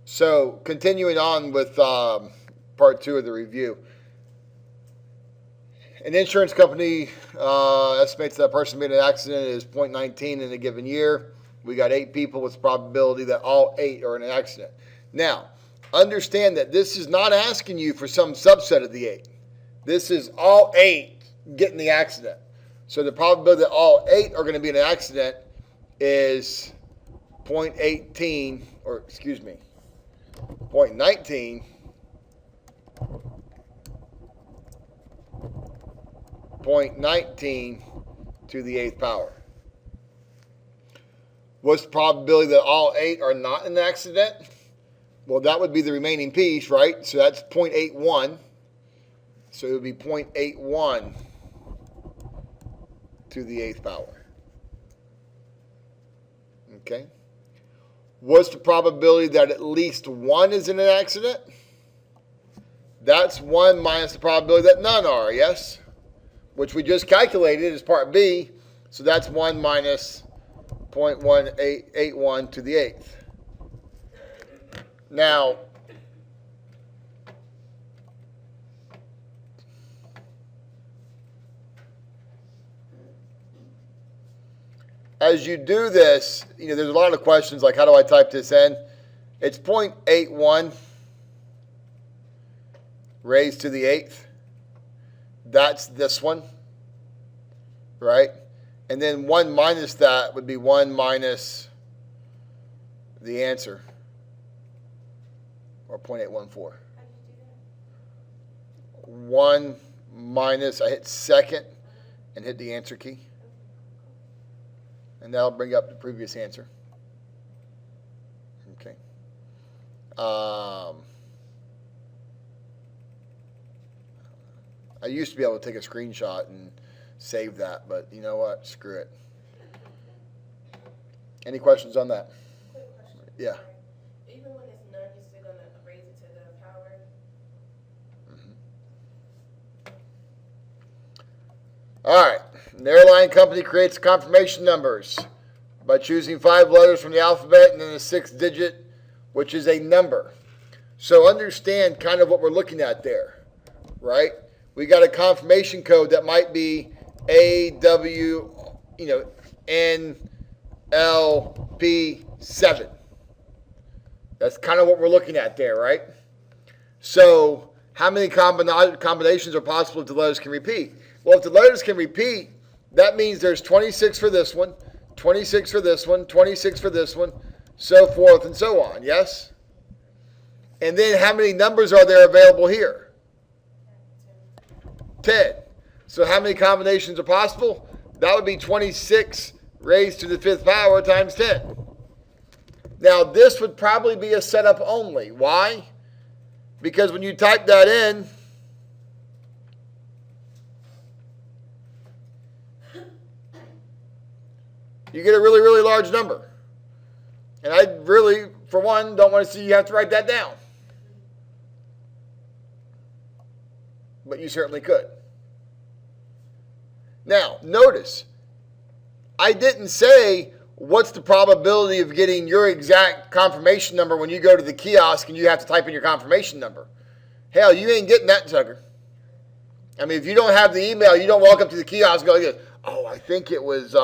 So continuing on with part 2 of the review. An insurance company estimates that a person made an accident is 0.19 in a given year. We got 8 people with the probability that all 8 are in an accident. Now, understand that this is not asking you for some subset of the 8. This is all 8 getting the accident. So the probability that all 8 are going to be in an accident is 0.19 0.19 to the 8th power. What's the probability that all 8 are not in an accident? Well, that would be the remaining piece, right? So that's 0.81. So it would be 0.81 to the 8th power. Okay. What's the probability that at least one is in an accident? That's 1 minus the probability that none are, yes? Which we just calculated as part B. So that's 1 minus 0.181 to the 8th. Now, as you do this, there's a lot of questions like, how do I type this in? It's 0.81 raised to the 8th. That's this one, right? And then 1 minus that would be 1 minus the answer, or 0.814. 1 minus, I hit second and hit the answer key. And that'll bring up the previous answer. Okay. I used to be able to take a screenshot and save that, but you know what? Screw it. Any questions on that? Quick question. Yeah. Even when it's none, you're still going to raise it to the power? All right. An airline company creates confirmation numbers by choosing 5 letters from the alphabet and then a 6th digit, which is a number. So understand kind of what we're looking at there, right? We got a confirmation code that might be NLP7. That's kind of what we're looking at there, right? So how many combinations are possible if the letters can repeat? Well, if the letters can repeat, that means there's 26 for this one, 26 for this one, 26 for this one, so forth and so on, yes? And then how many numbers are there available here? 10. So how many combinations are possible? That would be 26 raised to the 5th power times 10. Now, this would probably be a setup only. Why? Because when you type that in, you get a really, really large number. And I really, for one, don't want to see you have to write that down. But you certainly could. Now, notice, I didn't say what's the probability of getting your exact confirmation number when you go to the kiosk and you have to type in your confirmation number. Hell, you ain't getting that, sucker. I mean, if you don't have the email, you don't walk up to the kiosk and go like this, oh, I think it was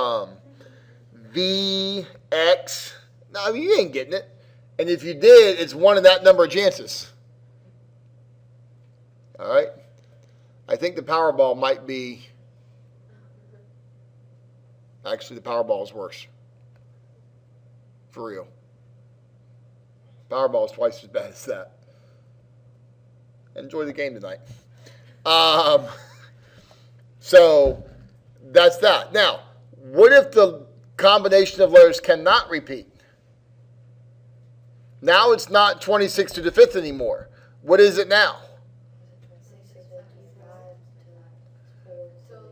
VX. No, you ain't getting it. And if you did, it's one in that number of chances. All right? I think the Powerball might be... Actually, the Powerball is worse. For real. Powerball is twice as bad as that. Enjoy the game tonight. So, that's that. Now, what if the combination of letters cannot repeat? Now it's not 26 to the 5th anymore. What is it now?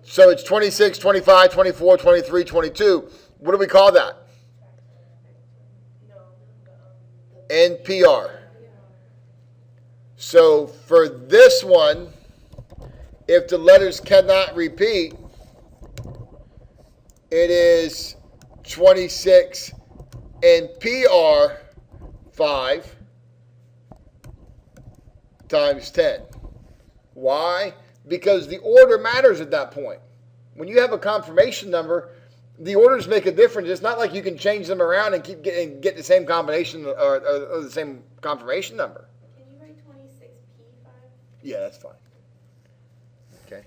So it's 26, 25, 24, 23, 22. What do we call that? NPR. So for this one, if the letters cannot repeat, it is 26 NPR 5. times 10. Why? Because the order matters at that point. When you have a confirmation number, the orders make a difference. It's not like you can change them around and get the same combination or the same confirmation number. Can you write 26P5? Yeah, that's fine. Okay.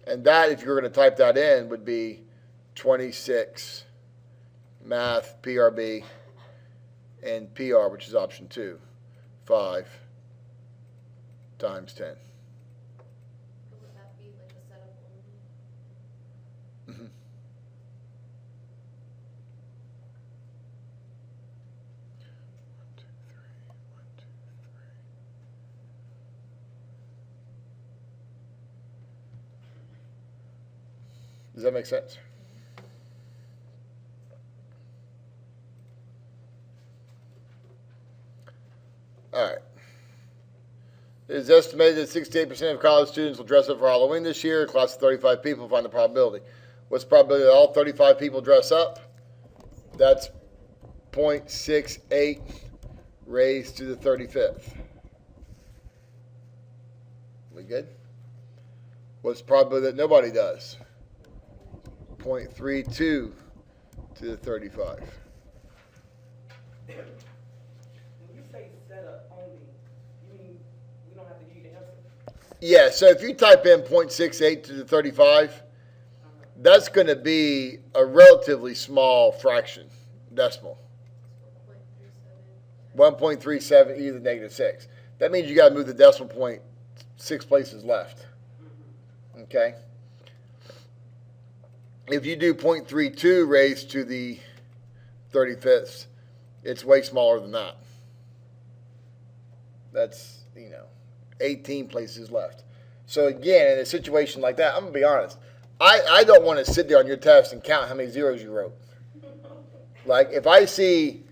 And that, if you were going to type that in, would be 26 math PRB and PR, which is option 2, 5 times 10. Would that be like a setup only? Mm-hmm. Does that make sense? All right. It is estimated that 68% of college students will dress up for Halloween this year. A class of 35 people, find the probability. What's the probability that all 35 people dress up? That's 0.68 raised to the 35th. We good? What's the probability that nobody does? 0.32 to the 35. When you say setup only, you mean we don't have to give you the answer? Yeah, so if you type in 0.68 to the 35, that's going to be a relatively small fraction, decimal. 1.37 e to the negative 6. That means you got to move the decimal point 6 places left. Okay? If you do 0.32 raised to the 35th, it's way smaller than that. That's, 18 places left. So again, in a situation like that, I'm going to be honest. I don't want to sit there on your test and count how many zeros you wrote. Like, if I see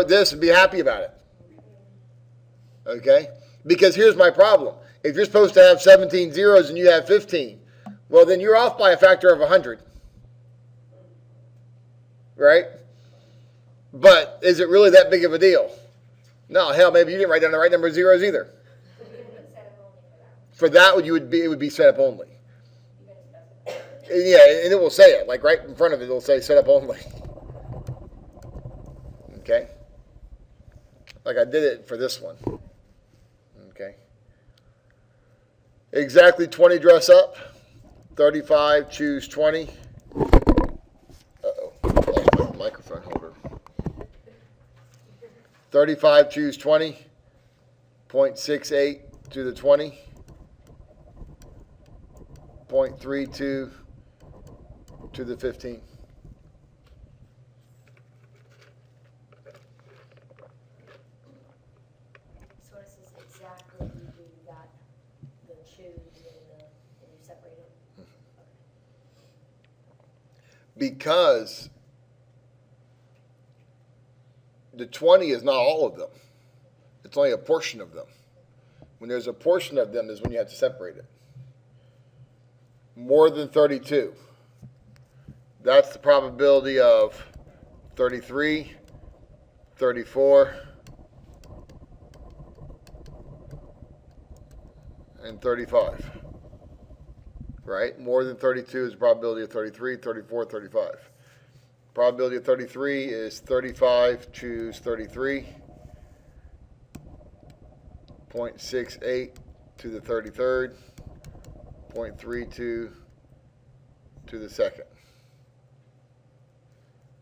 0.0000000000000000000000000000000000000000000000000000000000000000000000000000000000000000000000000000000000000000000000000000000000000000000000000000000000000000000000000000000000000000000000000000000000000000000000000000000000000000000000000000000000000000000000000000000000000000000000000000000000000000000000000000000000000000000000000000000000000000000000000000000000000000000000000000000000000000000000000000000000000000000000000000000000000000000000000000000000000000000000000000000000000000000000000000000000000000000000000000000000000000000000000000000000000000000000000000000000000000000000000000000000000000000000000000000000000000000000000000000000000000000000000000000 Because here's my problem. If you're supposed to have 17 zeros and you have 15, well, then you're off by a factor of 100. Right? But is it really that big of a deal? No, hell, maybe you didn't write down the right number of zeros either. For that, it would be set up only. Yeah, and it will say it, like right in front of it, it'll say set up only. Okay? Like I did it for this one. Okay? Exactly 20 dress up. 35 choose 20. Uh-oh, lost my microphone holder. 35 choose 20. 0.68 to the 20. 0.32 to the 15. So this is exactly that, the choose and you separate it? Because the 20 is not all of them. It's only a portion of them. When there's a portion of them is when you have to separate it. More than 32. That's the probability of 33, 34, and 35. Right? More than 32 is the probability of 33, 34, 35. Probability of 33 is 35 choose 33. 0.68 to the 33rd. 0.32 to the second.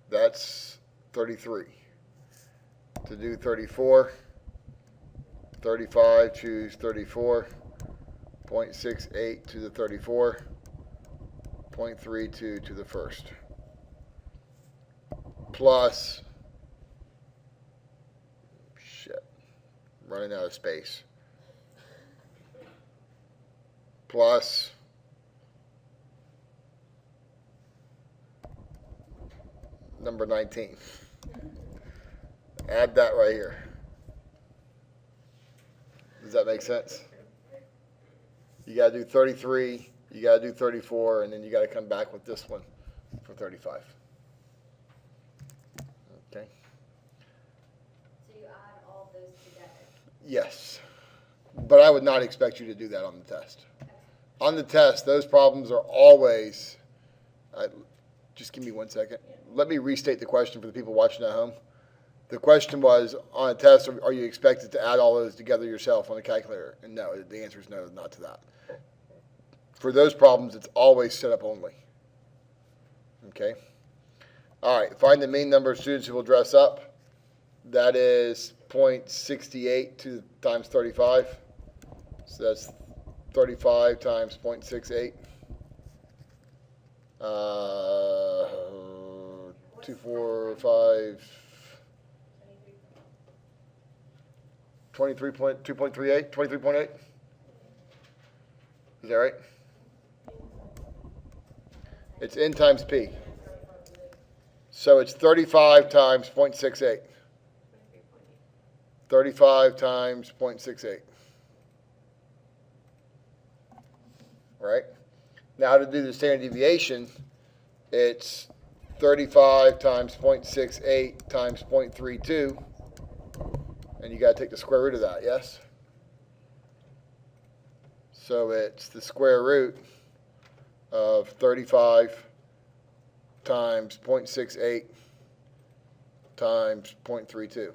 That's 33. To do 34, 35 choose 34. 0.68 to the 34. 0.32 to the first. Plus, running out of space. Plus number 19. Add that right here. Does that make sense? You got to do 33. You gotta do 34, and then you gotta come back with this one for 35. Okay? So you add all those together. Yes. But I would not expect you to do that on the test. On the test, those problems are always, just give me 1 second. Let me restate the question for the people watching at home. The question was, on a test, are you expected to add all those together yourself on a calculator? And no, the answer is no, not to that. For those problems, it's always set up only. Okay? All right, find the mean number of students who will dress up. That is 0.68 times 35. So that's 35 times 0.68. 2, 4, 5, 2.38, 23.8. Is that right? It's n times p. So it's 35 times 0.68. 35 times 0.68. Right? Now to do the standard deviation, it's 35 times 0.68 times 0.32. And you got to take the square root of that, yes? So it's the square root of 35 times 0.68 times 0.32.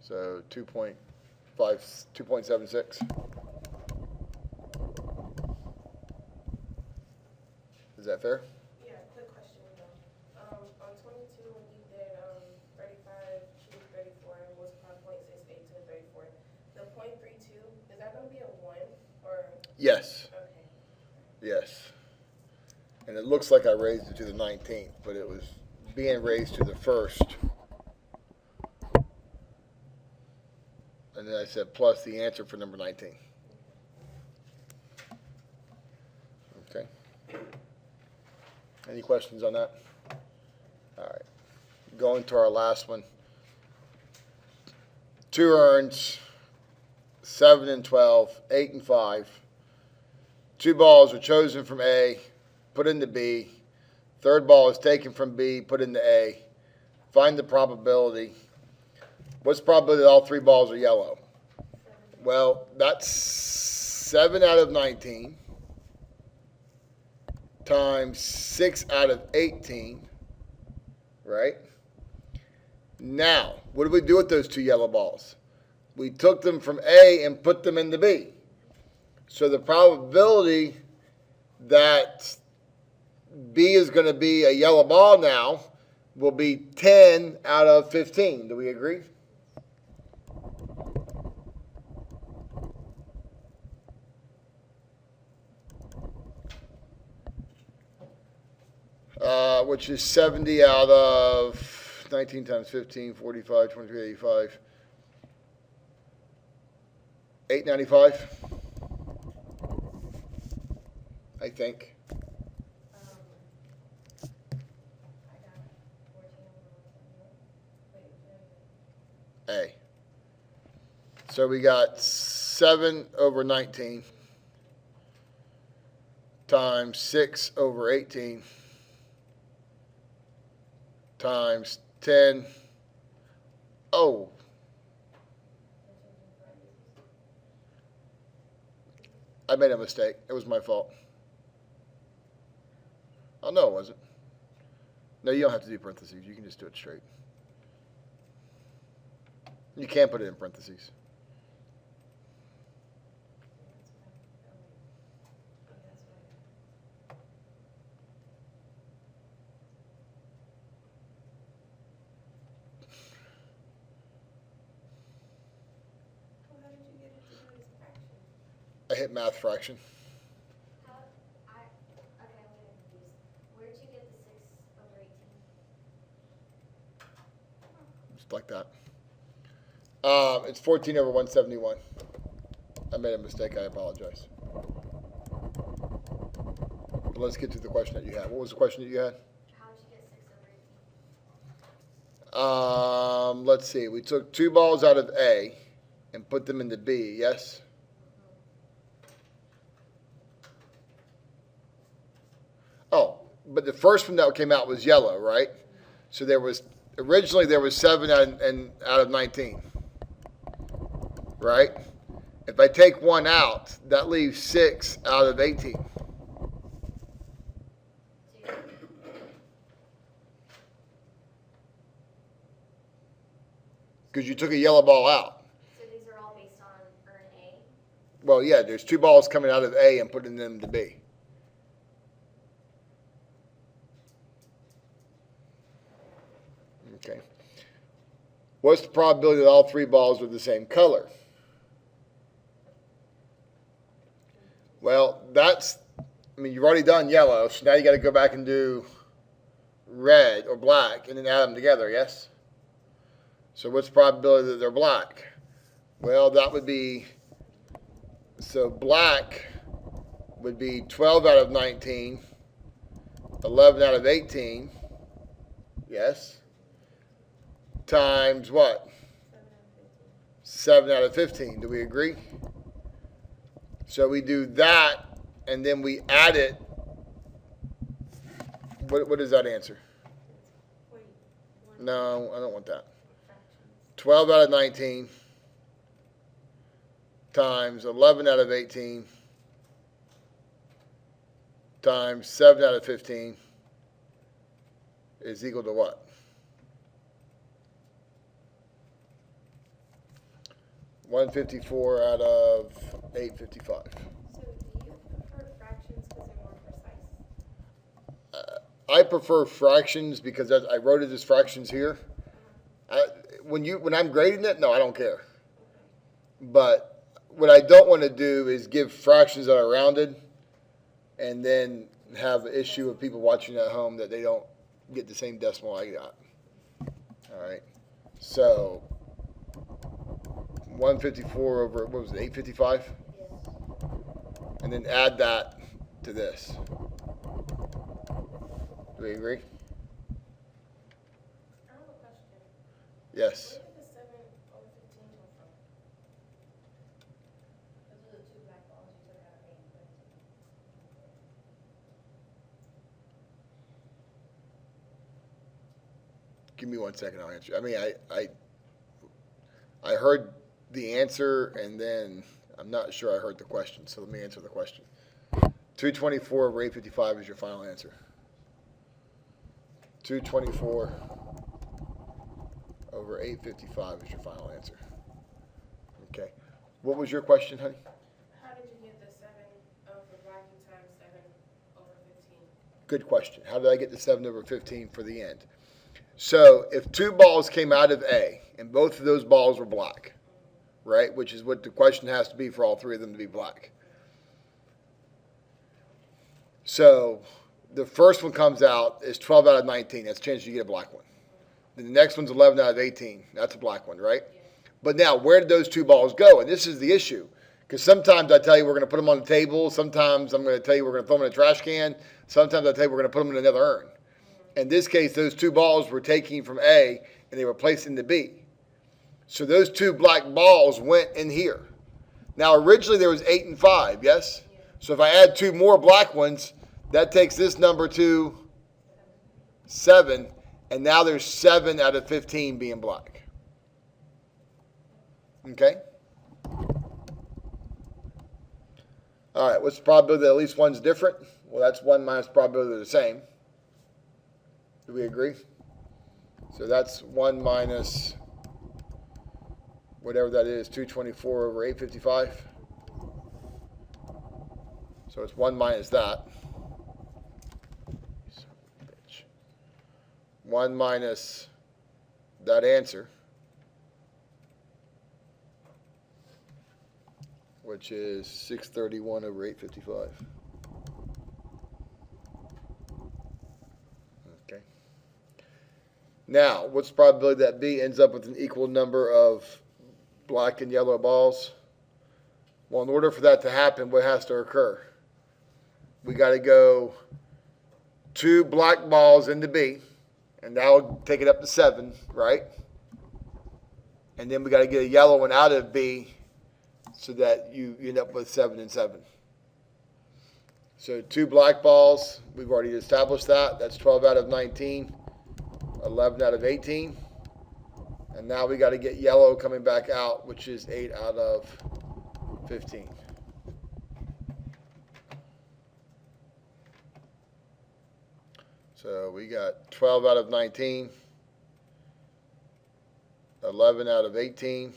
So 2.76. Is that fair? Yeah, quick question though. On 22, when you did 35 to 34, and was from 0.68 to 34, the 0.32, is that going to be a 1 or? Yes. Okay. Yes. And it looks like I raised it to the 19th, but it was being raised to the first. And then I said plus the answer for number 19. Okay. Any questions on that? All right. Going to our last one. 2 urns, 7 and 12, 8 and 5. 2 balls are chosen from A, put into B. 3rd ball is taken from B, put into A. Find the probability. What's the probability that all 3 balls are yellow? Well, that's 7 out of 19 times 6 out of 18, right? Now, what did we do with those 2 yellow balls? We took them from A and put them into B. So the probability that B is going to be a yellow ball now will be 10 out of 15. Do we agree? Which is 70 out of 19 times 15, 45, 23, 85. 895, I think. I got it. 14 over 171. Wait, A. So we got 7 over 19 times 6 over 18 times 10. Oh, I made a mistake. It was my fault. Oh, no, it wasn't. No, you don't have to do parentheses. You can just do it straight. You can't put it in parentheses. Well, how did you get it to do this fraction? I hit math fraction. okay, I'm getting confused. Where'd you get the 6 over 18? Just like that. It's 14 over 171. I made a mistake. I apologize. But let's get to the question that you had. What was the question that you had? How did you get 6 over 18? Let's see. We took 2 balls out of A and put them into B, yes? but the first one that came out was yellow, right? So originally there was 7 out of 19, right? If I take 1 out, that leaves 6 out of 18. Because you took a yellow ball out. So these are all based on earn A? Well, yeah, there's 2 balls coming out of A and putting them to B. Okay. What's the probability that all 3 balls are the same color? Well, you've already done yellow, so now you got to go back and do red or black and then add them together, yes? So what's the probability that they're black? Well, that would be, so black would be 12 out of 19, 11 out of 18, yes? Times what? 7 out of 15. Do we agree? So we do that, and then we add it. What is that answer? No, I don't want that. 12 out of 19 times 11 out of 18 times 7 out of 15 is equal to what? $154 out of $855. So do you prefer fractions because they're more precise? I prefer fractions because I wrote it as fractions here. When I'm grading it, no, I don't care. But what I don't want to do is give fractions that are rounded and then have an issue of people watching at home that they don't get the same decimal I got. All right. So 154 over, what was it, 855? Yes. And then add that to this. Do we agree? I have a question. Yes. Where did the 7 over 15 come from? Those are the 2 black balls you took out of A and put into B. Give me 1 second, I'll answer. I heard the answer and then I'm not sure I heard the question, so let me answer the question. 224 over 855 is your final answer. 224 over 855 is your final answer. Okay. What was your question, honey? How did you get the 7 over black times 7 over 15? Good question. How did I get the 7 over 15 for the end? So if 2 balls came out of A and both of those balls were black, right, which is what the question has to be for all 3 of them to be black. So the first one comes out is 12 out of 19. That's a chance you get a black one. Then the next one's 11 out of 18. That's a black one, right? But now, where did those 2 balls go? And this is the issue. Because sometimes I tell you we're going to put them on the table. Sometimes I'm going to tell you we're going to throw them in a trash can. Sometimes I tell you we're going to put them in another urn. In this case, those 2 balls were taken from A and they were placed into B. So those 2 black balls went in here. Now, originally there was 8 and 5, yes? So if I add 2 more black ones, that takes this number to 7. And now there's 7 out of 15 being black. Okay? All right, what's the probability that at least one's different? Well, that's 1 minus probability they're the same. Do we agree? So that's 1 minus whatever that is, 224 over 855. So it's 1 minus that. 1 minus that answer, which is 631 over 855. Okay. Now, what's the probability that B ends up with an equal number of black and yellow balls? Well, in order for that to happen, what has to occur? We got to go 2 black balls into B, and that'll take it up to 7, right? And then we got to get a yellow one out of B so that you end up with 7 and 7. So 2 black balls, we've already established that. That's 12 out of 19, 11 out of 18. And now we got to get yellow coming back out, which is 8 out of 15. So we got 12 out of 19, 11 out of 18,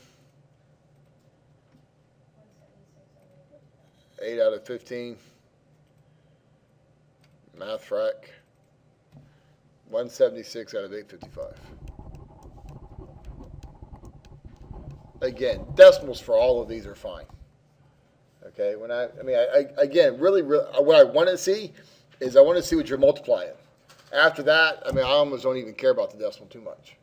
8 out of 15. Math frac. 176 out of 855. Again, decimals for all of these are fine. Okay, again, really, what I want to see is I want to see what you're multiplying. After that, I almost don't even care about the decimal too much.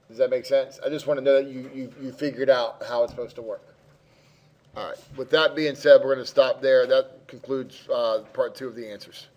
Does that make sense? I just want to know that you figured out how it's supposed to work. All right. With that being said, we're going to stop there. That concludes part 2 of the answers.